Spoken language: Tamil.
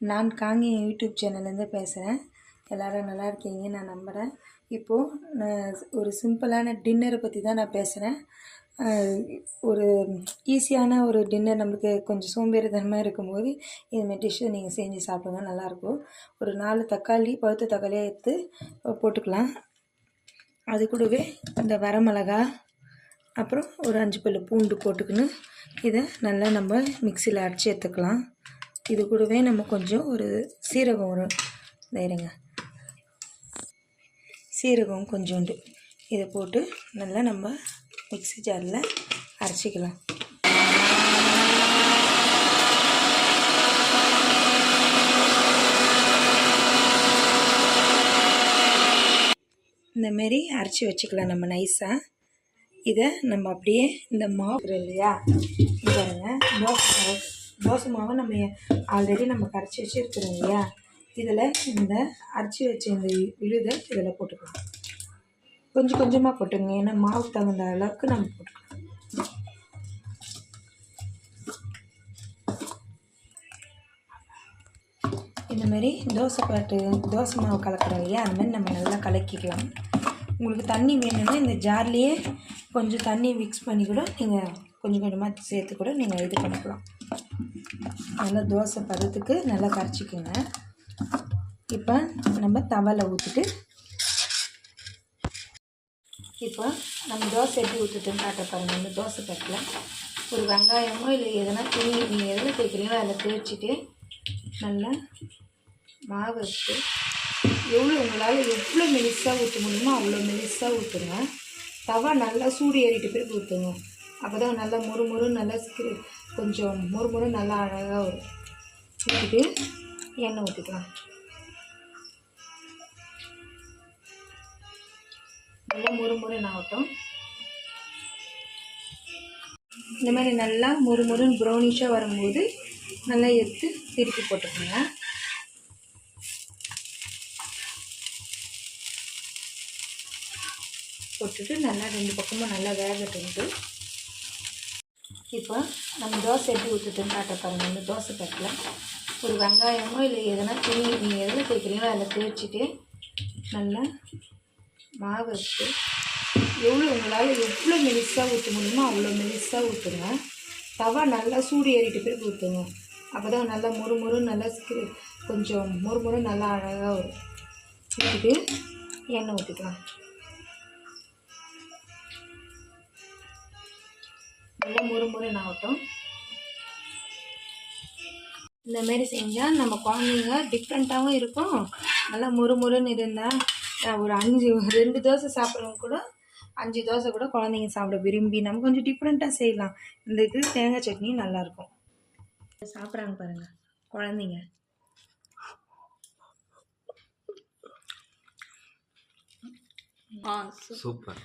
நான் காங்கி யூடியூப் சேனல்லேருந்து பேசுகிறேன். எல்லோரும் நல்லா இருக்கீங்கன்னு நான் நம்புகிறேன். இப்போது நான் ஒரு சிம்பிளான டின்னரை பற்றி தான் நான் பேசுகிறேன். ஒரு ஈஸியான ஒரு டின்னர், நம்மளுக்கு கொஞ்சம் சோம்பேறித்தனமாக இருக்கும்போது இதுமாதிரி டிஷ்ஷை நீங்கள் செஞ்சு சாப்பிடுங்க, நல்லாயிருக்கும். ஒரு 4 தக்காளி, பழுத்த தக்காளியாக எடுத்து போட்டுக்கலாம். அது கூடவே இந்த வரமிளகா, அப்புறம் ஒரு 5 பல்லு பூண்டு போட்டுக்கணும். இதை நல்லா நம்ம மிக்சியில் அரைச்சி எடுத்துக்கலாம். இது கூடவே நம்ம கொஞ்சம் ஒரு சீரகம், ஒரு இருங்க, சீரகம் கொஞ்சோண்டு இதை போட்டு நல்லா நம்ம மிக்ஸி ஜாரில் அரைச்சிக்கலாம். இந்தமாரி அரைச்சி வச்சுக்கலாம் நம்ம நைஸாக. இதை நம்ம அப்படியே இந்த மாவு இல்லையா, பாருங்க, தோசை மாவை நம்ம ஆல்ரெடி நம்ம கரைச்சி வச்சுருக்கிறோம் இல்லையா, இதில் இந்த அரைச்சி வச்ச இந்த விழுதை இதில் போட்டுக்கலாம். கொஞ்சம் கொஞ்சமாக போட்டுங்க, ஏன்னா மாவு தகுந்த அளவுக்கு நம்ம போட்டுக்கலாம். இந்தமாரி தோசை மாவு கலக்கிறோம் இல்லையா, அதுமாதிரி நம்ம நல்லா கலக்கிக்கலாம். உங்களுக்கு தண்ணி வேணும்னா இந்த ஜார்லேயே கொஞ்சம் தண்ணி மிக்ஸ் பண்ணி கூட நீங்கள் கொஞ்சம் கொஞ்சமாக சேர்த்து கூட நீங்கள் இது பண்ணிக்கலாம். நல்லா தோசை பதத்துக்கு நல்லா கரைச்சிக்கோங்க. இப்போ நம்ம தவாவில் ஊற்றிட்டு, இப்போ நம்ம தோசை எப்படி ஊற்றுட்டுன்னு காட்ட பாருங்கள். இந்த தோசை தட்டில் ஒரு வெங்காயமோ இல்லை எதனா துணி நீங்கள் எதில் தேய்க்கிறீங்களோ அதில் தேய்ச்சிட்டு நல்லா மாவு வச்சு உங்களால் எவ்வளோ மெலிசாக ஊற்ற முடியுமோ அவ்வளோ மெலிசாக ஊற்றுங்க. தவா நல்லா சூடு ஏறிட்டு பிறகு ஊற்றுங்க. அப்போ தான் நல்லா முறுமுறு, நல்லா கொஞ்சம் முறுமுறு நல்லா அழகாக வரும். ஊற்றிட்டு எண்ணெய் ஊற்றிக்கலாம். நல்லா முறுமுறுன்னு ஆகட்டும். இந்த மாதிரி நல்லா முறுமுறுன்னு ப்ரௌனிஷாக வரும்போது நல்லா எடுத்து திருப்பி போட்டுக்கோங்க. போட்டுட்டு நல்லா 2 பக்கமும் நல்லா வேகட்டு. இப்போ நம்ம தோசை எப்படி ஊற்றுட்டுன்னு காட்ட பாருங்கள். இந்த தோசை தட்டில் ஒரு வெங்காயமோ இல்லை எதனா துணி நீங்கள் எதில் தேய்க்கிறீங்களோ அதில் தேய்ச்சிட்டு நல்லா மாவு வச்சு உங்களால் எவ்வளோ மெலிசாக ஊற்ற முடியுமோ அவ்வளோ மெலிசாக ஊற்றுங்க. தவா நல்லா சூடு ஏறிட்டு பிறகு ஊற்றுங்க. அப்போ தான் நல்லா முறுமுறு, நல்லா கொஞ்சம் முறுமுறு நல்லா அழகாக வரும். ஊற்றிட்டு எண்ணெய் ஊற்றிக்கலாம். நல்லா முறுமுறுன்னு ஆகட்டும். இந்தமாரி செஞ்சால் நம்ம குழந்தைங்க டிஃப்ரெண்ட்டாகவும் இருக்கும். நல்லா முறுமுறுன்னு இருந்தால் ஒரு 2 தோசை சாப்பிட்றவங்க கூட 5 தோசை கூட குழந்தைங்க சாப்பிட விரும்பி, நம்ம கொஞ்சம் டிஃப்ரெண்ட்டாக செய்யலாம். இந்த இது தேங்காய் சட்னி நல்லாயிருக்கும். சாப்பிட்றாங்க பாருங்கள் குழந்தைங்க. சூப்பர்.